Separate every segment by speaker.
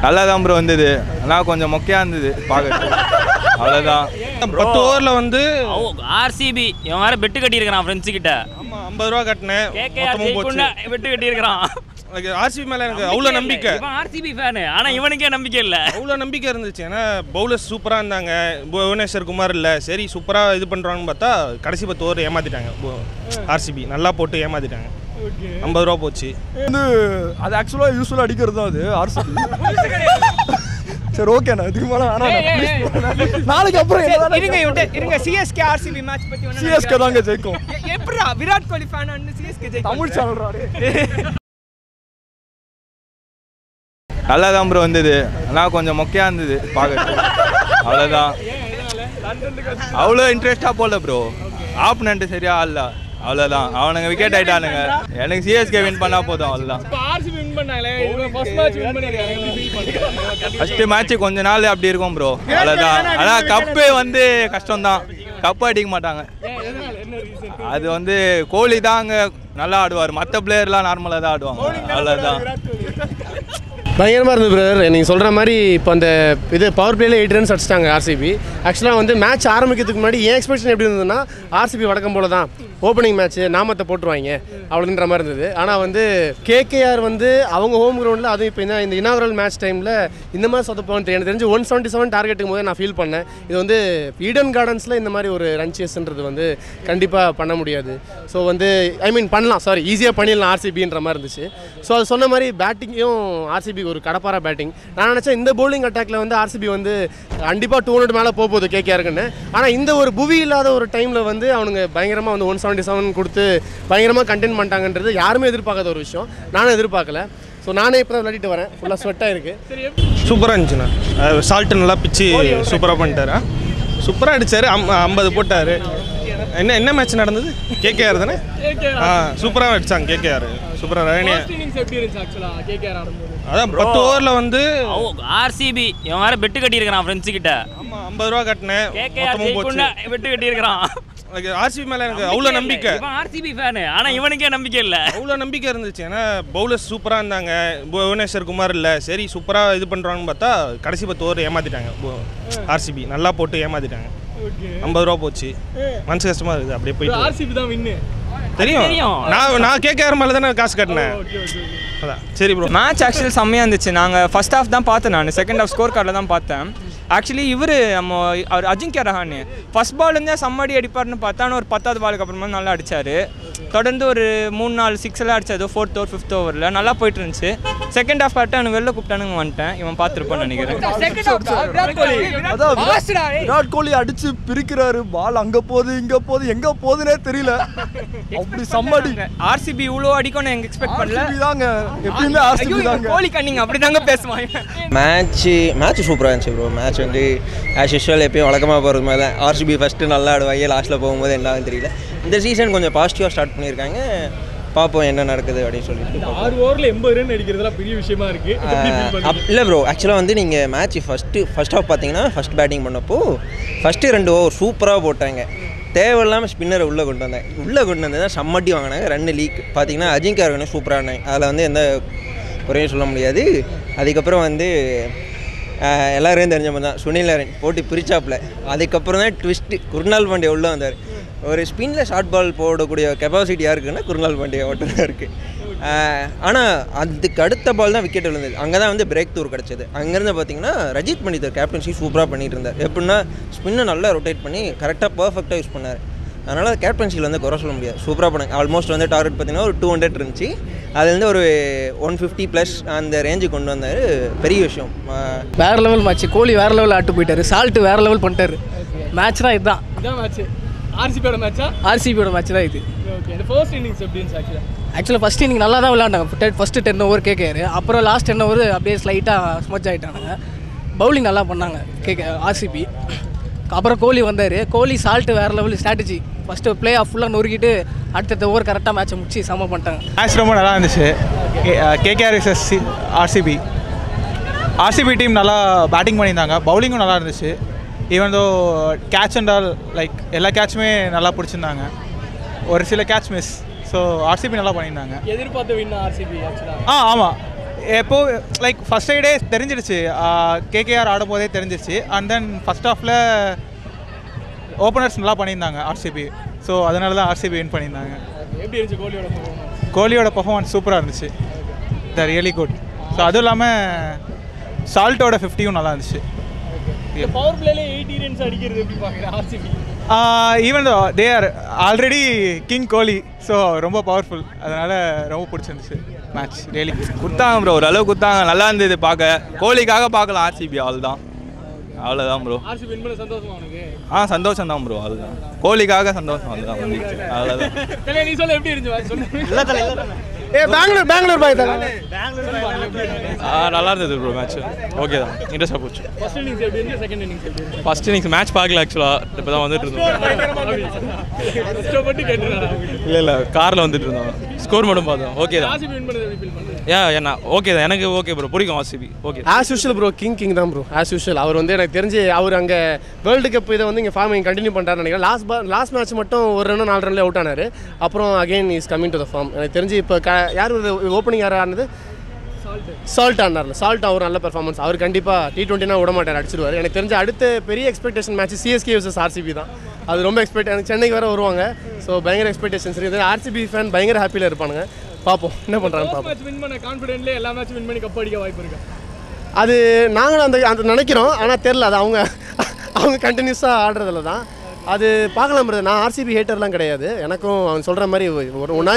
Speaker 1: நல்லா தான் ப்ரோ வந்தது. ஆனால் கொஞ்சம் மொக்கையாக இருந்தது பார்க்கறது. அவ்வளோதான்.
Speaker 2: 10 ஓவரில் வந்து
Speaker 3: ஆர்சிபி இவன் வேறு பெட்டு கட்டியிருக்கிறான் ஃப்ரெண்ட்ஸு கிட்ட.
Speaker 2: ஆமாம் 50 ரூபா கட்டினேன்.
Speaker 3: பெட்டு கட்டியிருக்கிறான்.
Speaker 2: ஆர்சிபி மேலே எனக்கு அவ்வளோ நம்பிக்கை.
Speaker 3: ஆர்சிபி ஃபேனு ஆனால் இவனுக்கே நம்பிக்கை இல்லை.
Speaker 2: அவ்வளோ நம்பிக்கை இருந்துச்சு. ஏன்னா பவுலர்ஸ் சூப்பராக இருந்தாங்க. புவனேஸ்வர் குமார் இல்லை, சரி சூப்பராக இது பண்ணுறாங்கன்னு பார்த்தா கடைசி 10 ஓவர் ஏமாற்றிட்டாங்க. ஆர்சிபி நல்லா போட்டு ஏமாற்றிட்டாங்க. 50 ரூபா போச்சு.
Speaker 4: வந்து அது ஆக்சுவலாக யூஸ்ஃபுல்லாக அடிக்கிறது தான் அது ஆர்சிபி. சரி ஓகேண்ணா, இதுக்கு மேலே நாளைக்கு அப்புறம்
Speaker 5: இருங்க சிஎஸ்கே ஆர்சிபி மேட்ச் பற்றி
Speaker 4: சிஎஸ்கே தாங்க ஜெயிக்கும்.
Speaker 5: எப்படிடா விராட் கோலி ஃபேன் சிஎஸ்கே ஜெயிக்கும்?
Speaker 4: தமிழ் சேனல்
Speaker 1: நல்லா தான் ப்ரோ வந்தது. ஆனால் கொஞ்சம் மொக்கையாக இருந்தது பார்க்கறது. அவ்வளோதான். அவ்வளோ இன்ட்ரெஸ்டாக போடல ப்ரோ. ஆப்னன்ட்டு சரியா ஆடல. அவ்வளோதான். அவனுங்க விக்கெட் ஆகிட்டானுங்க. எனக்கு சிஎஸ்கே வின் பண்ணால் போதும். அவ்வளோதான். ஃபஸ்ட்டு மேட்ச்சு கொஞ்ச நாள் அப்படி இருக்கும் ப்ரோ. அவ்வளோதான். ஆனால் கப்பு வந்து கஷ்டம்தான். கப்பு அடிக்க மாட்டாங்க. அது வந்து கோலி தான் அங்கே நல்லா ஆடுவார். மற்ற பிளேயர்லாம் நார்மலாக தான் ஆடுவாங்க. அவ்வளோதான்.
Speaker 6: பயங்கரமாக இருந்தது பிரதர். நீங்கள் சொல்கிற மாதிரி இப்போ அந்த இது பவர் பிளேயில் 8 ரன்ஸ் அடிச்சிட்டாங்க ஆர்சிபி. ஆக்சுவலாக வந்து மேட்ச் ஆரம்பிக்கிறதுக்கு முன்னாடி என் எக்ஸ்பெக்டேஷன் எப்படி இருந்ததுன்னா ஆர்சிபி வழக்கம் போல தான் ஓப்பனிங் மேட்ச்சு நாமத்தை போட்டுருவாங்க அப்படின்ற மாதிரி இருந்தது. ஆனால் வந்து கேகேஆர் வந்து அவங்க ஹோம் கிரவுண்டில் அதுவும் இப்போ இந்த இனாகரல் மேட்ச் டைமில் இந்த மாதிரி சொதப்போன்னு எனக்கு தெரிஞ்சு 177 டார்கெட்டுக்கு போது நான் ஃபீல் பண்ணேன். இது வந்து ஈடன் கார்டன்ஸில் இந்த மாதிரி ஒரு ரன் சேஸ்ன்றது வந்து கண்டிப்பாக பண்ண முடியாது. ஸோ வந்து பண்ணலாம், ஈஸியாக பண்ணிடலாம் ஆர்சிபின்ற மாதிரி இருந்துச்சு. ஸோ அது சொன்ன மாதிரி பேட்டிங்கையும் ஆர்சிபி ஒரு கடப்பாரா பேட்டிங். நான் நினச்சேன் இந்த பவுலிங் அட்டாக்ல வந்து ஆர்சிபி வந்து கண்டிப்பாக 200 மேலே போகுது கேகேஆருக்குன்னு. ஆனால் இந்த ஒரு புவி இல்லாத ஒரு டைமில் வந்து அவனுங்க பயங்கரமாக வந்து 177 கொடுத்து பயங்கரமாக கண்டெயின் பண்ணிட்டாங்கன்றது யாருமே எதிர்பார்க்காத ஒரு விஷயம். நானும் எதிர்பார்க்கல. ஸோ நானே இப்போ தான் விளையாடிட்டு வரேன். ஃபுல்லாக ஸ்வெட்டாக இருக்குது.
Speaker 2: சூப்பராக இருந்துச்சுண்ணா. சால்ட்டு நல்லா பிச்சு சூப்பராக பண்ணிட்டாரு. சூப்பராக அடித்தார். 50 போட்டார். என்ன மேட்ச் நடந்தது? கேகேஆர் தானே? சூப்பராக அடித்தாங்க கேகேஆர். சூப்பராக அதான் 10 ஓவரில் வந்து
Speaker 3: ஆர்சிபி இவன் வேறு பெட்டு கட்டியிருக்கிறான் ஃப்ரெண்ட்ஸு கிட்ட.
Speaker 2: ஆமாம் 50 ரூபா கட்டினேன்.
Speaker 3: பெட்டு கட்டியிருக்கிறான்.
Speaker 2: ஆர்சிபி மேலே எனக்கு அவ்வளோ நம்பிக்கை.
Speaker 3: ஆர்சிபி ஃபேனு ஆனால் இவனுக்கே நம்பிக்கை இல்லை.
Speaker 2: அவ்வளோ நம்பிக்கை இருந்துச்சு. ஏன்னா பவுலர்ஸ் சூப்பராக இருந்தாங்க. புவனேஸ்வர் குமார் இல்லை, சரி சூப்பராக இது பண்ணுறாங்கன்னு பார்த்தா கடைசி 10 ஓவர் ஏமாற்றிட்டாங்க. ஆர்சிபி நல்லா போட்டு ஏமாற்றிட்டாங்க. 50 ரூபா போச்சு. மனசு கஷ்டமாக இருக்குது. அப்படியே போயிட்டு
Speaker 5: ஆர்சிபி தான் வின்னு
Speaker 2: தெரியும். நான் கேகேஆர் மேலே தானே காசு கட்டினேன். அதான் சரி ப்ரோ.
Speaker 7: மேட்ச் ஆக்சுவலி செம்மையாக இருந்துச்சு. நாங்கள் ஃபஸ்ட் ஹாஃப் தான் பார்த்தேன். நான் செகண்ட் ஹாஃப் ஸ்கோர் கார்டில் தான் பார்த்தேன். ஆக்சுவலி அவர் அஜிங்கியா ரஹானு ஃபஸ்ட் பால்லேருந்தே சம்மடி அடிப்பார்னு பார்த்தா ஒரு 10வது பாலுக்கு அப்புறமா நல்லா அடித்தார். தொடர்ந்து ஒரு 3-4 6 அடித்தது 4th ஓவர் 5th ஓவரில் நல்லா போயிட்டு இருந்துச்சு. செகண்ட் ஹாஃப் கரெக்டாக எனக்கு வெளில கூப்பிட்டானுங்க வந்துட்டேன். இவன் பார்த்துருப்பான்னு நினைக்கிறேன்.
Speaker 4: விராட் கோலி அடிச்சு பிரிக்கிறாரு. பால் அங்கே போகுது இங்கே போகுது எங்கே போகுதுன்னே தெரியல. அப்படி சம்மடி.
Speaker 7: ஆர்சிபி இவ்வளோ அடிக்கும்னு எங்கள் எக்ஸ்பெக்ட் பண்ணல.
Speaker 4: தாங்க எப்பயுமே ஆர்சிபி தாங்க.
Speaker 7: கோலி கண்ணிங்க அப்படி தாங்க பேசுவாங்க.
Speaker 8: மேட்ச் சூப்பராக இருந்துச்சு ப்ரோ. மேட்ச் வந்து ஆஸ் யூஷுவல் எப்பயும் வழக்கமாக போகிறது மாதிரி தான். ஆர்சிபி ஃபஸ்ட்டு நல்லா ஆடுவாங்க, லாஸ்ட்டில் போகும்போது என்னன்னு தெரியல. இந்த சீசன் கொஞ்சம் பாசிட்டிவாக ஸ்டார்ட் பண்ணியிருக்காங்க. பார்ப்போம் என்ன நடக்குது அப்படின்னு சொல்லிட்டு.
Speaker 5: 6 ஓவரில் 80 ரன் அடிக்கிறதுலாம் பெரிய விஷயமா இருக்குது.
Speaker 8: இல்லை ப்ரோ, ஆக்சுவலாக வந்து நீங்கள் மேட்ச் ஃபஸ்ட் ஹாஃப் பார்த்தீங்கன்னா ஃபஸ்ட் பேட்டிங் பண்ணப்போ ஃபஸ்ட்டு 2 ஓவர் சூப்பராக போட்டாங்க. தேவையில்லாமல் ஸ்பின்னரை உள்ளே கொண்டு வந்தது தான் சம்மட்டி வாங்கினாங்க. 2 லீக் பார்த்தீங்கன்னா அஜிங்கியா ரஹானே சூப்பராக இருந்தாங்க. அதில் வந்து எந்த குறையும் சொல்ல முடியாது. அதுக்கப்புறம் வந்து எல்லாரும் தெரிஞ்ச மாதிரி தான் சுனில் நாராயண் போட்டு பிரிச்சாப்பில். அதுக்கப்புறம் தான் ட்விஸ்ட்டு குருநாள் பாண்டியா உள்ளே வந்தார். ஒரு ஸ்பின்னில் ஷார்ட் பால் போடக்கூடிய கெப்பாசிட்டி யாருக்குன்னா குருநாள் பாண்டியா மட்டும் தான் இருக்குது. ஆனால் அதுக்கு அடுத்த பால் தான் விக்கெட் விழுந்தது. அங்கே தான் வந்து பிரேக் தூர் கிடச்சிது. அங்கேருந்து பார்த்தீங்கன்னா ரஜித் பண்டிதர் கேப்டன்சி சூப்பராக பண்ணிட்டு இருந்தார். எப்படின்னா ஸ்பின்னை நல்லா ரொட்டேட் பண்ணி கரெக்டாக பர்ஃபெக்டாக யூஸ் பண்ணார். அதனால் கேப்டன்சியில் வந்து குறை சொல்ல முடியாது. சூப்பராக பண்ணாங்க. ஆல்மோஸ்ட் வந்து டார்கெட் பார்த்தீங்கன்னா ஒரு 200 இருந்துச்சு. அதுலேருந்து ஒரு 150+ அந்த ரேஞ்சுக்கு கொண்டு வந்தார். பெரிய விஷயம்.
Speaker 9: வேறு லெவல் மேட்ச். கோலி வேறு லெவலில் ஆட்டு போயிட்டார். சால்ட்டு வேறு லெவல் பண்ணிட்டார். மேட்ச்னா இதுதான்
Speaker 5: மேட்ச். ஆர்சிபியோட மேட்சா?
Speaker 9: ஆர்சிபியோட மேட்ச் தான் இது.
Speaker 5: ஓகே. இந்த ஃபர்ஸ்ட் இன்னிங்ஸ் எப்படி இருந்துச்சு?
Speaker 9: ஆக்சுவலாக ஃபஸ்ட் இன்னிங் நல்லா தான் விளையாண்டாங்க. First 10 over KKR. அப்புறம் லாஸ்ட் 10 ஓவர் அப்படியே ஸ்லைட்டாக ஸ்மச் ஆகிட்டாங்க. பவுலிங் நல்லா பண்ணாங்க ஆர்சிபி. அப்புறம் கோலி வந்தார். கோலி சால்ட்டு வேறு level strategy. First play off ஃபுல்லாக நொறுக்கிட்டு அடுத்த ஓவர் கரெக்டாக மேட்சை முடிச்சு சம பண்ணிட்டாங்க.
Speaker 10: மேட்ச் ரொம்ப நல்லா இருந்துச்சு. கேகேஆர் vs ஆர்சிபி டீம் நல்லா பேட்டிங் பண்ணியிருந்தாங்க. பவுலிங்கும் நல்லா இருந்துச்சு. Even though catch and all like எல்லா கேட்சுமே நல்லா பிடிச்சிருந்தாங்க. ஒரு சில கேட்ச் மிஸ். ஸோ ஆர்சிபி நல்லா பண்ணியிருந்தாங்க.
Speaker 5: எதிர்பார்த்த வின் ஆர்சிபி ஆக்சுவலாக.
Speaker 10: ஆமாம். எப்போ லைக் ஃபர்ஸ்ட் சைடே தெரிஞ்சிடுச்சு, கேகேஆர் ஆடும் போதே தெரிஞ்சிருச்சு. அண்ட் தென் ஃபர்ஸ்ட் ஹாஃபில் ஓப்பனர்ஸ் நல்லா பண்ணியிருந்தாங்க ஆர்சிபி. ஸோ அதனால தான் ஆர்சிபி வின் பண்ணியிருந்தாங்க.
Speaker 5: எப்படி இருந்துச்சு கோலியோட பெர்ஃபார்மன்ஸ்?
Speaker 10: கோலியோட பர்ஃபார்மன்ஸ் சூப்பராக இருந்துச்சு, த ரியலி குட். ஸோ அதுவும் இல்லாமல் சால்ட்டோட 50யும் நல்லா இருந்துச்சு.
Speaker 5: பவர் பிளேல 80 ரன்ஸ் அடிக்கிறது எப்படி பார்க்குறேன் RCB?
Speaker 10: Even they are already king Kohli, so ரொம்ப பவர்ஃபுல். அதனால் ரொம்ப பிடிச்சிருந்துச்சு மேட்ச். ரியலி
Speaker 1: கொடுத்தாங்க ப்ரோ, ஓரளவு கொடுத்தாங்க, நல்லா இருந்தது பார்க்க. கோலிக்காக பார்க்கலாம் ஆர்சிபி, அவ்வளோதான். அவ்வளோதான் ப்ரோ.
Speaker 5: ஆர்சிபி வின் பண்ண சந்தோஷமா உனக்கு?
Speaker 1: சந்தோஷம் தான் ப்ரோ, அதுதான். கோலிக்காக சந்தோஷம், அதுதான். அவ்வளோதான்.
Speaker 5: நீ சொல்ல எப்படி இருந்துச்சு சொல்லு.
Speaker 6: பெங்களூர் பாய் தான்.
Speaker 11: நல்லா இருந்தது ப்ரோ மேட்ச். ஓகே தான், இன்ட்ரெஸ்டாக போச்சு.
Speaker 5: ஃபர்ஸ்ட் இன்னிங்ஸ் எப்படி இருந்துச்சு, செகண்ட் இன்னிங்ஸ் எப்படி இருந்துச்சு?
Speaker 11: ஃபர்ஸ்ட் இன்னிங்ஸ் மேட்ச் பார்க்கல ஆக்சுவலாக, இப்போ தான் வந்துட்டு இருந்தோம்.
Speaker 5: கஷ்டப்பட்டு கேட்டுறாங்க.
Speaker 11: இல்லை காரில் வந்துட்டு இருந்தோம், ஸ்கோர் மட்டும் பார்த்தோம். ஓகே தான்.
Speaker 5: ஆர்சிபி வின் பண்ணது எப்படி ஃபீல் பண்ணுறீங்க?
Speaker 11: என்ன ஓகே தான், எனக்கு ஓகே ப்ரோ, பிடிக்கும் RCB. Okay
Speaker 6: as usual bro, king தான் ப்ரோ, ஆஸ் யூஷுவல். அவர் வந்து எனக்கு தெரிஞ்சு அவர் அங்கே வேர்ல்டு கப் இதை வந்து இங்கே ஃபார்மிங் கண்டினியூ பண்ணுறாருன்னு நினைக்கிறேன். லாஸ்ட் மேட்ச் மட்டும் ஒரு ரன் 4 ரன்ல அவுட் ஆனார். அப்புறம் again is coming to the form. எனக்கு தெரிஞ்சு இப்போ யார் ஓப்பனிங் யார் ஆனது? சால்ட் ஆனார்ல. சால்ட் அவர் நல்ல பெர்ஃபார்மன்ஸ். அவர் கண்டிப்பாக T20னா விட மாட்டார், அடிச்சிருவார். எனக்கு தெரிஞ்ச அடுத்த பெரிய expectation match CSK vs RCB தான். அது ரொம்ப எனக்கு சென்னைக்கு வேறு வருவாங்க. ஸோ பயங்கர எக்ஸ்பெக்டேஷன்ஸ் இருக்குது. ஆர்சிபி ஃபேன் பயங்கர ஹாப்பியில் இருப்பானுங்க. பார்ப்போம் என்ன பண்ணுறாங்க பார்ப்போம்.
Speaker 5: மேட்ச் வின் பண்ண கான்ஃபிடென்ட்ல எல்லா மேட்ச் வின் பண்ணி கப் அடிக்க வாய்ப்பு இருக்கா?
Speaker 6: அது நாங்களும் அந்த நினைக்கிறோம், ஆனால் தெரில. அது அவங்க கண்டினியூஸாக ஆடுறதுல தான் அது பார்க்கலாம். நான் ஆர்சிபி ஹேட்டர்லாம் கிடையாது. எனக்கும் அவன் சொல்கிற மாதிரி ஒன்றா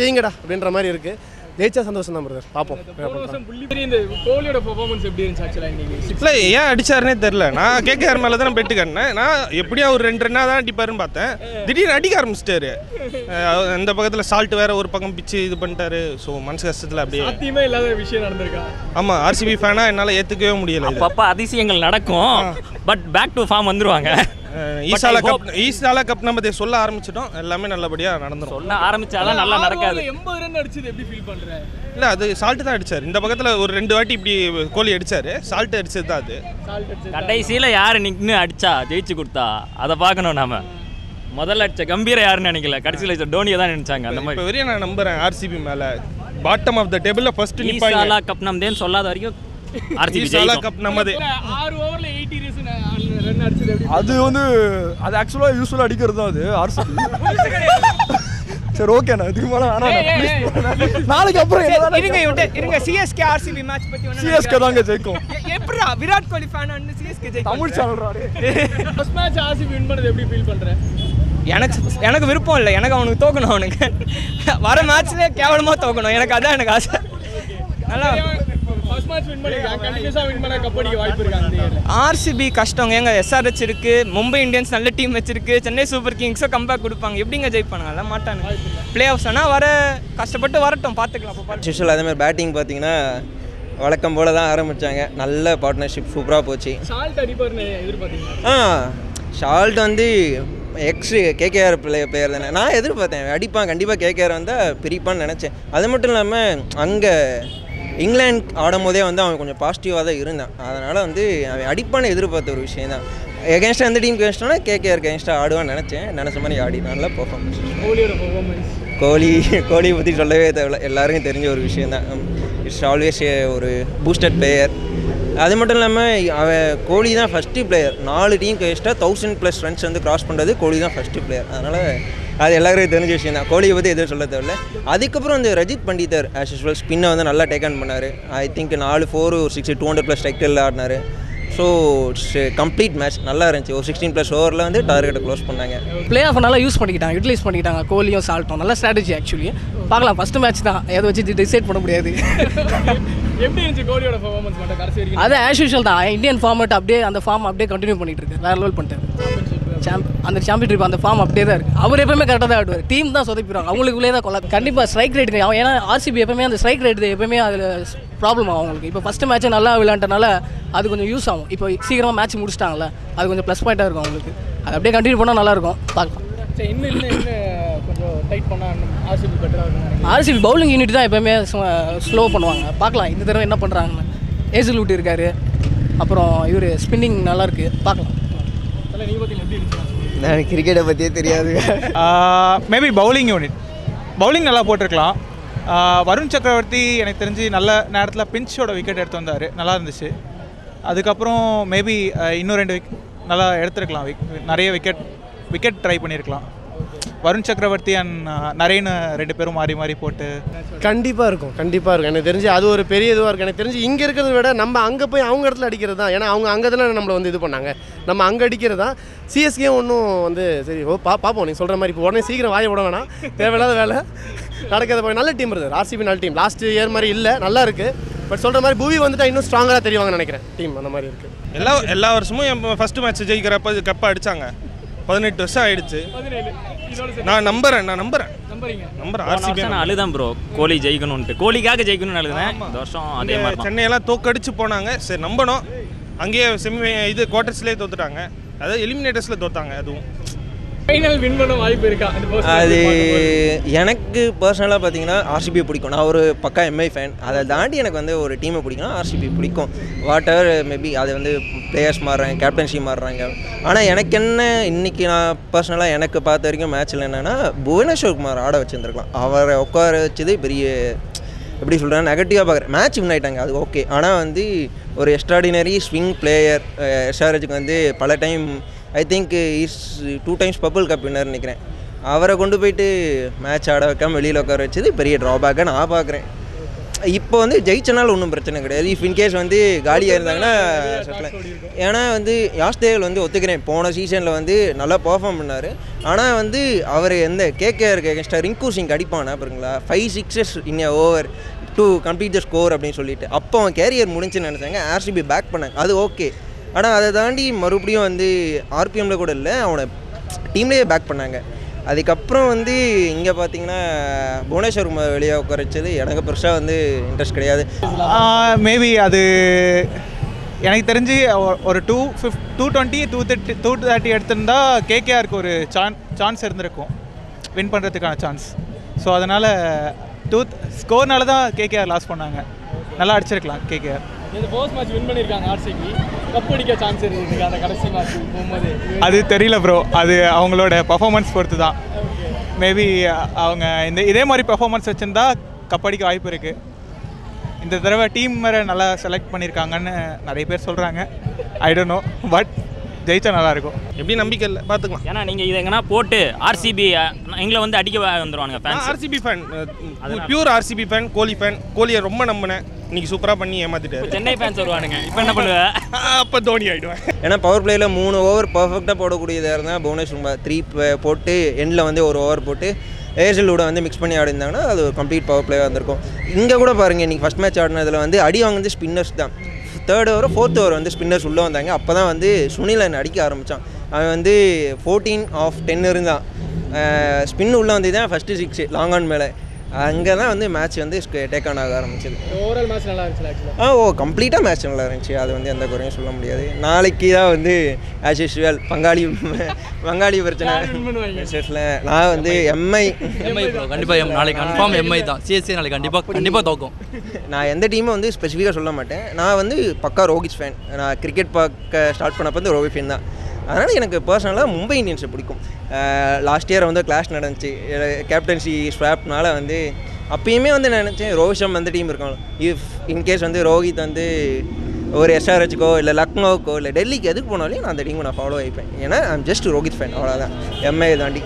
Speaker 6: ஜெயிங்கடா அப்படின்ற மாதிரி இருக்குது. ஜெயிச்சா சந்தோஷம் தான் பிரதர். பார்ப்போம்.
Speaker 5: இந்த கோலியோட பெர்ஃபார்மன்ஸ் எப்படி இருந்துச்சு ஆக்சுவலாக இன்னைக்கு?
Speaker 2: இல்லை ஏன் அடிச்சாருன்னே தெரில. நான் கேகேஆர் மேலே தான் பெட்டு கட்டினேன். நான் எப்படியா ஒரு 2 ரன்னாக தான் அடிப்பாருன்னு பார்த்தேன். திடீர்னு அடிக்க ஆரம்பிச்சிட்டாரு. அந்த பக்கத்தில் சால்ட் வேற ஒரு பக்கம் பிச்சு இது பண்ணிட்டாரு. ஸோ மனசு கஷ்டத்தில் அப்படியே
Speaker 5: சாத்தியமே இல்லாத விஷயம் நடந்திருக்கா?
Speaker 2: ஆமாம், ஆர்சிபி ஃபேனாக என்னால் ஏற்றுக்கவே முடியல.
Speaker 3: அப்பப்போ அதிசயங்கள் நடக்கும், பட் பேக் டு ஃபார்ம் வந்துருவாங்க.
Speaker 2: ஈசாலா கப் நம்ம சொல்ல ஆரம்பிச்சிட்டோம், எல்லாமே நல்லபடியாக நடந்துடும்.
Speaker 3: சொல்ல ஆரம்பிச்சாலும் நல்லா நடக்காது.
Speaker 5: 80 ரன் அடிச்சது எப்படி ஃபீல் பண்ணுறேன்?
Speaker 2: இல்லை அது சால்ட்டு தான் அடிச்சார். இந்த பக்கத்தில் ஒரு 2 வாட்டி இப்படி கோலி அடிச்சாரு. சால்ட்டு அடிச்சது தான் அது.
Speaker 3: கடைசியில் யார் நின்று அடிச்சா ஜெயிச்சு கொடுத்தா அதை பார்க்கணும். நாம முதல்ல அடிச்ச கம்பீர யாருன்னு நினைக்கல, கடைசியில் டோனியை தான் நினைச்சாங்க. அந்த மாதிரி
Speaker 2: வரையும் நான் நம்புறேன் ஆர்சிபி மேலே. பாட்டம் ஆஃப் த டேபிளில் ஃபர்ஸ்ட்
Speaker 3: ஈசாலா கப் நம்மதேன்னு சொல்லாத வரைக்கும் ஆர்சிபி
Speaker 2: கப் நம்மதே.
Speaker 5: 6 ஓவர்ல 80 ரன் அடிச்சது எப்படி?
Speaker 4: அது வந்து அது ஆக்சுவலாக யூஸ்ஃபுல்லாக அடிக்கிறது தான் அது ஆர்சிபி. சரி ஓகேண்ணா, இதுக்கு மேலே நாளைக்கு அப்புறம்
Speaker 12: இருங்க சிஎஸ்கே ஆர்சிபி மேட்ச் பத்தி ஒண்ணு.
Speaker 4: சிஎஸ்கே தாங்க ஜெயிக்கும்.
Speaker 12: எப்படிடா விராட் கோலி ஃபேன் வந்து சிஎஸ்கே ஜெயிக்கும்?
Speaker 4: தமிழ் சேனல்றாரு.
Speaker 5: ஃபர்ஸ்ட் மேட்ச் ஆர்சிபி வின் பண்ணது எப்படி ஃபீல் பண்ற?
Speaker 12: எனக்கு விருப்பம் இல்லை, எனக்கு அவனுக்கு தோக்கணும். அவனுக்கு வர மேட்ச்ல கேவலமா தோக்கணும். எனக்கு அதான் எனக்கு ஆசை. நல்லா
Speaker 5: ஃபர்ஸ்ட் மேட்ச் வின் பண்ணிருக்காங்க, கண்டினியூஸா வின் பண்ண கப் அடிக்க வாய்ப்பு இருக்கா அந்த இயர்ல?
Speaker 12: ஆர்சிபி கஷ்டங்க. எங்க எஸ்ஆர்ஹெச் இருக்கு, மும்பை இந்தியன்ஸ் நல்ல டீம் வச்சிருக்கு, சென்னை சூப்பர் கிங்ஸோ கம்பேக் கொடுப்பாங்க. எப்படிங்க ஜெயிப்பாங்க? அதெல்லாம் மாட்டாங்க. பிளே ஆஃப்ஸ் ஆனால் வர கஷ்டப்பட்டு வரட்டும், பார்த்துக்கலாம்.
Speaker 8: யூஷுவல் அதே மாதிரி பேட்டிங் பார்த்தீங்கன்னா வழக்கம் போல தான் ஆரம்பித்தாங்க. நல்ல பார்ட்னர்ஷிப் சூப்பராக போச்சு.
Speaker 5: சால்ட் அடிப்பார்னு எதிர்பார்த்தீங்களா?
Speaker 8: ஷால்ட் வந்து கேகேஆர் பிளேயர் தானே. நான் எதிர்பார்த்தேன் அடிப்பான், கண்டிப்பாக கேகேஆர் வந்தால் பிரிப்பான்னு நினச்சேன். அது மட்டும் இல்லாமல் அங்கே இங்கிலாந்து ஆடும் போதே வந்து அவன் கொஞ்சம் பாசிட்டிவாக தான் இருந்தான். அதனால் வந்து அவன் அடிப்பான்னு எதிர்பார்த்த ஒரு விஷயம் தான். எகென்ஸ்டாக எந்த டீமுக்கு எகென்ஸ்டானா கேகேஆர் எகென்ஸ்டாக ஆடுவான்னு நினச்ச மாதிரி ஆடி நல்ல பர்ஃபார்மன்ஸ்.
Speaker 5: கோலியோட பர்ஃபார்மன்ஸ்
Speaker 8: கோலியை பற்றி சொல்லவே தேவையில்ல, எல்லாருக்கும் தெரிஞ்ச ஒரு விஷயம் தான். இட்ஸ் ஆல்வேஸ் ஒரு பூஸ்டட் பிளேயர். அது மட்டும் இல்லாமல் அவன் கோலி தான் ஃபஸ்ட்டு பிளேயர் 4 டீமுக்கு எக்ஸ்ட்ரா 1000+ ரன்ஸ் வந்து கிராஸ் பண்ணுறது கோலி தான் ஃபஸ்ட்டு பிளேயர். அதனால் அது எல்லாருக்கும் தெரிஞ்ச விஷயம் தான். கோலியை பற்றி எதுவும் சொல்ல தேவையில்ல. அதுக்கப்புறம் வந்து ரஜித் பண்டிதர் ஆஸ் யூஸ்வல் ஸ்பின்னை வந்து நல்லா டேக் ஆன் பண்ணார். ஐ திங்க் 4 4 ஒரு 6 200+ ஸ்ட்ரைக் ரேட்டில் ஆடினார். ஸோ இட்ஸ் கம்ப்ளீட் மேட்ச் நல்லா இருந்துச்சு. ஒரு 16+ ஓவரில் வந்து டார்கெட்டை க்ளோஸ் பண்ணாங்க.
Speaker 9: பிளே ஆஃப் நல்லா யூட்டிலைஸ் பண்ணிக்கிட்டாங்க கோலியும் சால்ட்டும். நல்ல ஸ்ட்ராட்டஜி ஆக்சுவலி. பார்க்கலாம், ஃபஸ்ட்டு மேட்ச் தான், எதை வச்சு டிசைட் பண்ண முடியாது.
Speaker 5: எப்படி இருந்துச்சு கோலியோட பெர்ஃபார்மன்ஸ் மட்டும் கடைசி வரைக்கும்?
Speaker 9: அது ஆஸ் யூஷுவல் தான். இந்தியன் ஃபார்மேட் அப்படியே அந்த ஃபார்ம் அப்படியே கண்டினியூ பண்ணிட்டு இருக்கு. வேற லெவல் பண்ணிட்டாரு. அந்த சாம்பியன்ஷிப் அந்த ஃபார்ம் அப்படியே தான் இருக்குது. அவர் எப்பவுமே கரெக்டாக தான் ஆடுவார். டீம் தான் சொதப்பிடுவாங்க, அவங்களுக்குள்ளே தான் கொள்ள. கண்டிப்பாக ஸ்ட்ரைக் ரேட் ஏன்னா ஆர்சிபி எப்பவுமே அந்த ஸ்ட்ரைக் ரேட் எப்பவுமே அதில் ப்ராப்ளம் ஆகும் அவங்களுக்கு. இப்போ ஃபஸ்ட்டு மேட்ச்சை நல்லா விளையாண்டனால அது கொஞ்சம் யூஸ் ஆகும். இப்போ சீக்கிரமாக மேட்ச் முடிச்சிட்டாங்களே, அது கொஞ்சம் ப்ளஸ் பாயிண்ட்டாக இருக்கும் அவங்களுக்கு. அது அப்படியே கண்டினியூ பண்ணால் நல்லாயிருக்கும். பார்க்கலாம்.
Speaker 5: சரி, இன்னும் கொஞ்சம் டைட் பண்ணால் ஆர்சிபி பெட்டராக இருக்கும்.
Speaker 9: ஆர்சிபி பவுலிங் யூனிட் தான் எப்பவுமே ஸ்லோ பண்ணுவாங்க. பார்க்கலாம் இந்த தடவை என்ன பண்ணுறாங்கன்னு. ஏசில் ஊட்டி இருக்காரு, அப்புறம் இவர் ஸ்பின்னிங் நல்லாயிருக்கு. பார்க்கலாம்.
Speaker 5: நீ பற்றி எப்படி இருந்துச்சு?
Speaker 8: எனக்கு கிரிக்கெட்டை பற்றியே தெரியாது.
Speaker 10: மேபி பவுலிங் யூனிட் பவுலிங் நல்லா போட்டிருக்கலாம். வருண் சக்கரவர்த்தி எனக்கு தெரிஞ்சு நல்ல நேரத்தில் பின்ச்சோட விக்கெட் எடுத்து வந்தார், நல்லா இருந்துச்சு. அதுக்கப்புறம் மேபி இன்னும் 2 நல்லா எடுத்துருக்கலாம், நிறைய விக்கெட் ட்ரை பண்ணியிருக்கலாம். வருண் சக்கரவர்த்தி அண்ட் நரேன் 2 பேரும் மாறி மாறி போட்டு
Speaker 6: கண்டிப்பாக இருக்கும். எனக்கு தெரிஞ்சு அது ஒரு பெரிய இதுவாக இருக்குது. எனக்கு தெரிஞ்சு இங்கே இருக்கிறத விட நம்ம அங்கே போய் அவங்க இடத்துல அடிக்கிறது தான். ஏன்னா அவங்க அங்கே தானே நம்மளை வந்து இது பண்ணாங்க, நம்ம அங்கே அடிக்கிறது தான். சிஎஸ்கே ஒன்றும் வந்து சரி பார்ப்போம். நீங்கள் சொல்கிற மாதிரி இப்போ உடனே சீக்கிரம் வாயை விட வேணாம், தேவையில்லாத வேலை நடக்கிறத போய். நல்ல டீம் இருக்குது ஆர்சிபி, நல்ல டீம். லாஸ்ட் இயர் மாதிரி இல்லை, நல்லா இருக்குது. பட் சொல்கிற மாதிரி பூவி வந்துட்டு இன்னும் ஸ்ட்ராங்காக தெரிவாங்கன்னு நினைக்கிறேன். டீம் அந்த மாதிரி இருக்குது.
Speaker 2: எல்லா வருஷமும் ஃபஸ்ட்டு மேட்ச் ஜெயிக்கிறப்ப கப்பை அடித்தாங்க. 18 வருஷம் ஆயிடுச்சு. நான் நம்புறேன் ஆர்சிபி.
Speaker 3: அழுதான் ப்ரோ கோலி ஜெயிக்கணும்ட்டு, கோலிக்காக ஜெயிக்கணும்னு அழுதுனேன். இந்த வருஷம் அதே மாதிரி
Speaker 2: சென்னையெல்லாம் தோக்கடிச்சு போனாங்க. சரி நம்பணும். அங்கேயே இது குவார்ட்டர்ஸ்லேயே தோத்துட்டாங்க, அதாவது எலிமினேட்டர்ஸில் தோத்தாங்க. அதுவும்
Speaker 5: ஃபைனல் வின் பண்ண வாய்ப்பு இருக்கா?
Speaker 8: அது எனக்கு பர்சனலாக பார்த்தீங்கன்னா ஆர்சிபி பிடிக்கும். நான் ஒரு பக்கா எம்ஐ ஃபேன். அதை தாண்டி எனக்கு வந்து ஒரு டீமை பிடிக்கும், ஆர்சிபி பிடிக்கும். வாட் எவர் மேபி அது வந்து பிளேயர்ஸ் மாறுறாங்க, கேப்டன்சி மாறுறாங்க. ஆனால் எனக்கு என்ன இன்றைக்கி நான் பர்சனலாக எனக்கு பார்த்த வரைக்கும் மேட்ச்சில் என்னென்னா புவனேஸ்வர் குமார் ஆட வச்சுருந்துருக்கலாம். அவரை உட்கார வச்சது பெரிய எப்படி சொல்கிறேன், நெகட்டிவாக பார்க்குறேன். மேட்ச் வின் ஆகிட்டாங்க, அது ஓகே. ஆனால் வந்து ஒரு எக்ஸ்ட்ராடினரி ஸ்விங் பிளேயர் எஸ்ஆர்ஹெச்சுக்கு வந்து பல time I think is 2 times purple cup winner நினைக்கிறேன். அவரை கொண்டு போயிட்டு மேட்ச் ஆட வைக்காமல் வெளியில் உட்கார வச்சது பெரிய ட்ராபேக்காக நான் பார்க்குறேன். இப்போ வந்து ஜெயிச்சனால ஒன்றும் பிரச்சனை கிடையாது. இஃப் இன்கேஸ் வந்து காலியாக இருந்தாங்கன்னா சொல்லலாம். ஏன்னா வந்து யாஸ்தேவல் வந்து ஒத்துக்கிறேன், போன சீசனில் வந்து நல்லா பர்ஃபார்ம் பண்ணார். ஆனால் வந்து அவர் எந்த கேகேஆருக்கு எகென்ஸ்டாக ரிங்கு சிங் அடிப்பானா பாருங்களா, 5 6s in over to complete the score அப்படின்னு சொல்லிட்டு. அப்போ அவன் கேரியர் முடிஞ்சுன்னு நினச்சாங்க, ஆர்சிபி பேக் பண்ணாங்க, அது ஓகே. ஆனால் அதை தாண்டி மறுபடியும் வந்து ஆர்பிஎம்மில் கூட இல்லை, அவனை டீம்லேயே பேக் பண்ணாங்க. அதுக்கப்புறம் வந்து இங்கே பார்த்தீங்கன்னா புவனேஸ்வர் வெளியே உட்காரச்சது எனக்கு பெருசாக வந்து இன்ட்ரெஸ்ட் கிடையாது.
Speaker 10: மேபி அது எனக்கு தெரிஞ்சு ஒரு 220 230 எடுத்திருந்தா கேகேஆருக்கு ஒரு சான்ஸ் இருந்திருக்கும், வின் பண்ணுறதுக்கான சான்ஸ். ஸோ அதனால் ஸ்கோர்னால தான் கேகேஆர் லாஸ் பண்ணாங்க. நல்லா அடிச்சிருக்கலாம் கேகேஆர்.
Speaker 5: இந்த ஃபர்ஸ்ட் மேட்ச் வின் பண்ணிருக்காங்க ஆர்சிபி, கப் அடிக்க சான்ஸ் இருக்கு அந்த கடைசி மேட்ச் போகும்போது.
Speaker 10: அது தெரியல ப்ரோ, அது அவங்களோட பர்ஃபார்மன்ஸ் பொறுத்து தான். மேபி அவங்க இதே மாதிரி பர்ஃபார்மன்ஸ் வச்சுருந்தா கப் அடிக்க வாய்ப்பு இருக்குது. இந்த தடவை டீம் வேறு நல்லா செலக்ட் பண்ணியிருக்காங்கன்னு நிறைய பேர் சொல்கிறாங்க. ஐ டோன்ட் நோ, பட் ஜெயிச்சா நல்லாயிருக்கும்.
Speaker 2: எப்படி நம்பிக்கை இல்லை, பார்த்துக்கலாம்.
Speaker 3: ஏன்னா நீங்கள் இதை எங்கன்னா போட்டு ஆர்சிபி எங்களை வந்து அடிக்க வந்துடுவானுங்க fans.
Speaker 2: RCB fan, pure RCB fan, Kohli fan. கோலியை ரொம்ப நம்பினேன், இன்னைக்கு சூப்பராக பண்ணி ஏமாத்திட்டாரு.
Speaker 3: சென்னை ஃபேன்ஸ் வருவானுங்க, இப்போ என்ன பண்ணுவேன்?
Speaker 2: அப்போ தோனி ஆகிடுவேன்.
Speaker 8: ஏன்னா பவர் பிளேயில் 3 ஓவர் பர்ஃபெக்டாக போடக்கூடியதாக இருந்தால் புவனேஸ்வர் 3 போட்டு எண்டில் வந்து ஒரு ஓவர் போட்டு ஏர்செல்லோட வந்து மிக்ஸ் பண்ணி ஆடிருந்தாங்கன்னா அது ஒரு கம்ப்ளீட் பவர் பிளேயாக இருந்திருக்கும். இங்கே கூட பாருங்கள், இன்றைக்கி ஃபஸ்ட் மேட்ச் ஆடினதில் வந்து அடி வாங்கினது ஸ்பின்னர்ஸ் தான். 3rd ஓவர் 4th ஓவர் வந்து ஸ்பின்னர்ஸ் உள்ளே வந்தாங்க. அப்போ தான் வந்து சுனிலன் அடிக்க ஆரம்பித்தான். அவன் வந்து 14 of 10 இருந்தான். ஸ்பின் உள்ளே வந்து தான் ஃபஸ்ட்டு 6 லாங் ஆன் மேலே. அங்கே தான் வந்து மேட்ச் வந்து டேக் ஆன் ஆக ஆரம்பிச்சது.
Speaker 5: ஓவரால் மேட்ச் நல்லா இருந்துச்சு.
Speaker 8: கம்ப்ளீட்டாக மேட்ச் நல்லா இருந்துச்சு. அது வந்து எந்த குறையும் சொல்ல முடியாது. நாளைக்கு தான் வந்து ஆஸ் யூஸ்வல் பங்காளி பிரச்சனை செட்டில் நான் வந்து எம்ஐ
Speaker 11: கண்டிப்பாக நாளைக்கு கன்ஃபார்ம் எம்ஐ தான். சிஎஸ்கே நாளைக்கு கண்டிப்பாக தோக்கும்.
Speaker 8: நான் எந்த டீமை வந்து ஸ்பெசிஃபிக்காக சொல்ல மாட்டேன். நான் வந்து பக்கா ரோஹித் ஃபேன். நான் கிரிக்கெட் பார்க்க ஸ்டார்ட் பண்ணப்போ வந்து ரோஹித் ஃபேன் தான். அதனால் எனக்கு பர்சனலாக மும்பை இந்தியன்ஸை பிடிக்கும். லாஸ்ட் இயர் வந்து கிளாஷ் நடந்துச்சு கேப்டன்சி ஸ்வாப்னால. வந்து அப்பயுமே வந்து நான் நினச்சேன் ரோஹித் சர்மா அந்த டீம் இருக்காங்க. இஃப் இன்கேஸ் வந்து ரோஹித் வந்து ஒரு எஸ்ஆர்ஹெச்சுக்கோ இல்லை லக்னோவுக்கோ இல்லை டெல்லிக்கு எதுக்கு போனாலும் நான் அந்த டீமை நான் ஃபாலோ ஆகிப்பேன். ஏன்னா ஐம் ஜஸ்ட் ரோஹித் ஃபேன், அவ்வளோதான். எம்ஐ தாண்டி